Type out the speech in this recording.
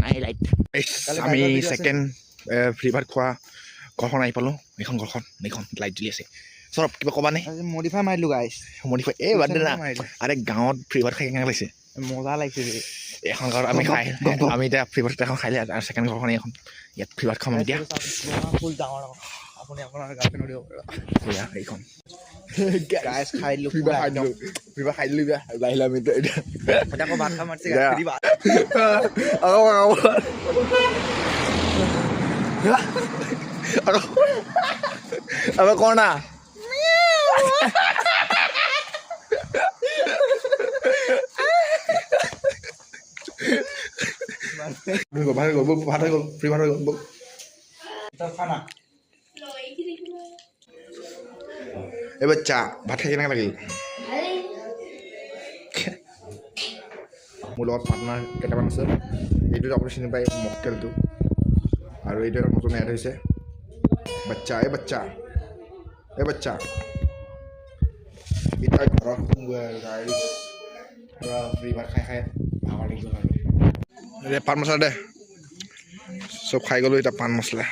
নাই লাইট আমি second free fire খোৱা ঘৰখন আহি পালোঁ এইখন ঘৰখন লাইট জ্বলি আছে সৰব কিবা ক'বা নে মডিফাই মাৰিলোঁ গাইছ মডিফাই এই বাদ দে না আৰে গাঁৱত ফ্ৰী ফায়াৰ খাই কেনেকৈ লাগিছে মজা লাগিছে ৰে এখন ঘৰত আমি খাই আমি এতিয়া ফ্ৰী ফায়াৰ এখন খাই আৰু ছেকেণ্ড ঘৰখন এখন ইয়াত ফ্ৰী ফায়াৰ খাম এতিয়া ফুল ডাঙৰ আপুনি আপোনাৰ গাৰ্লফ্ৰেণ্ড দিব পাৰিব এইখন গাইছ খাই দিলোঁ ফ্ৰী ফায়াৰ খাই দিলোঁ আহিলে আমি এতিয়া আকৌ ভাত খাম মাতিছে अब कौन आ ভাত হৈ গ'ল ফ্ৰী ভাত হৈ গ'ল খানা এই বাচ্চা ভাত খাই কেনেকৈ লাগিল মোৰ লগত পাৰ্টনাৰ কেইটামান আছে এইটোত আপুনি চিনি পায় মকটেলটো আৰু এইটো এটা নতুন এড হৈছে বাচ্চা এই বাচ্চা এতিয়া ঘৰত পূৰা ফ্ৰী ভাত খাই ভাগৰ লাগি গ'ল আৰু এতিয়া পাণ মছলা দে চব খাই গ'লোঁ এতিয়া পাণ মছলা